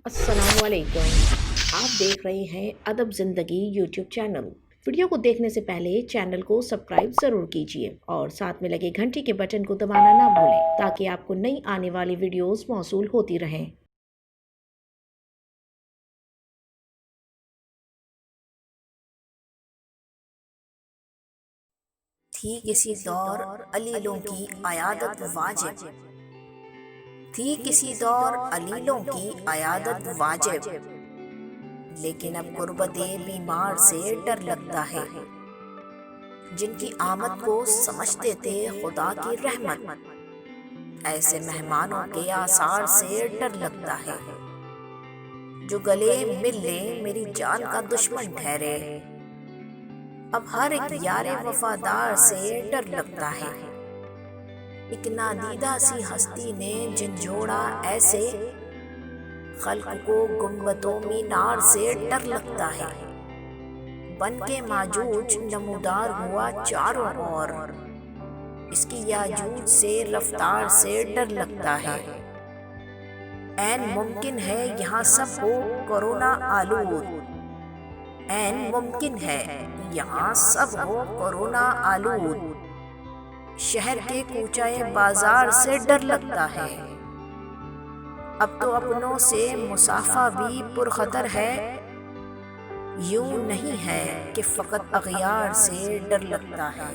अस्सलामुअलैकुम। आप देख रहे हैं अदब ज़िंदगी यूट्यूब चैनल। वीडियो को देखने से पहले चैनल को सब्सक्राइब ज़रूर कीजिए और साथ में लगे घंटी के बटन को दबाना ना भूलें ताकि आपको नई आने वाली वीडियोस मौसूल होती रहें। थी किसी दौर अलीलों की आयादत वाजिब। थी किसी दौर अलीलों की आयादत वाजिब। लेकिन अब गुर्बते बीमार से डर लगता है। जिनकी आमद को समझते थे खुदा की रहमत, ऐसे मेहमानों के आसार से डर लगता है। जो गले मिल ले मेरी जान का दुश्मन ठहरे, अब हर एक यारे वफादार से डर लगता है। एक नादीदा सी हस्ती ने झंझोड़ा ऐसे, खल्क को गुंबदों मीनार से डर लगता है। बन के माजूज नमूदार हुआ चारों ओर, इसकी याजूज से रफ्तार से डर लगता है। ऐन मुमकिन है यहाँ सब हो कोरोना आलूद, ऐन मुमकिन है यहाँ सब हो कोरोना आलूद। शहर के कूचाए बाजार से डर लगता है। अब तो अपनों से मुसाफा भी पुरखतर है। यूं नहीं है कि फकत अगयार से डर लगता है।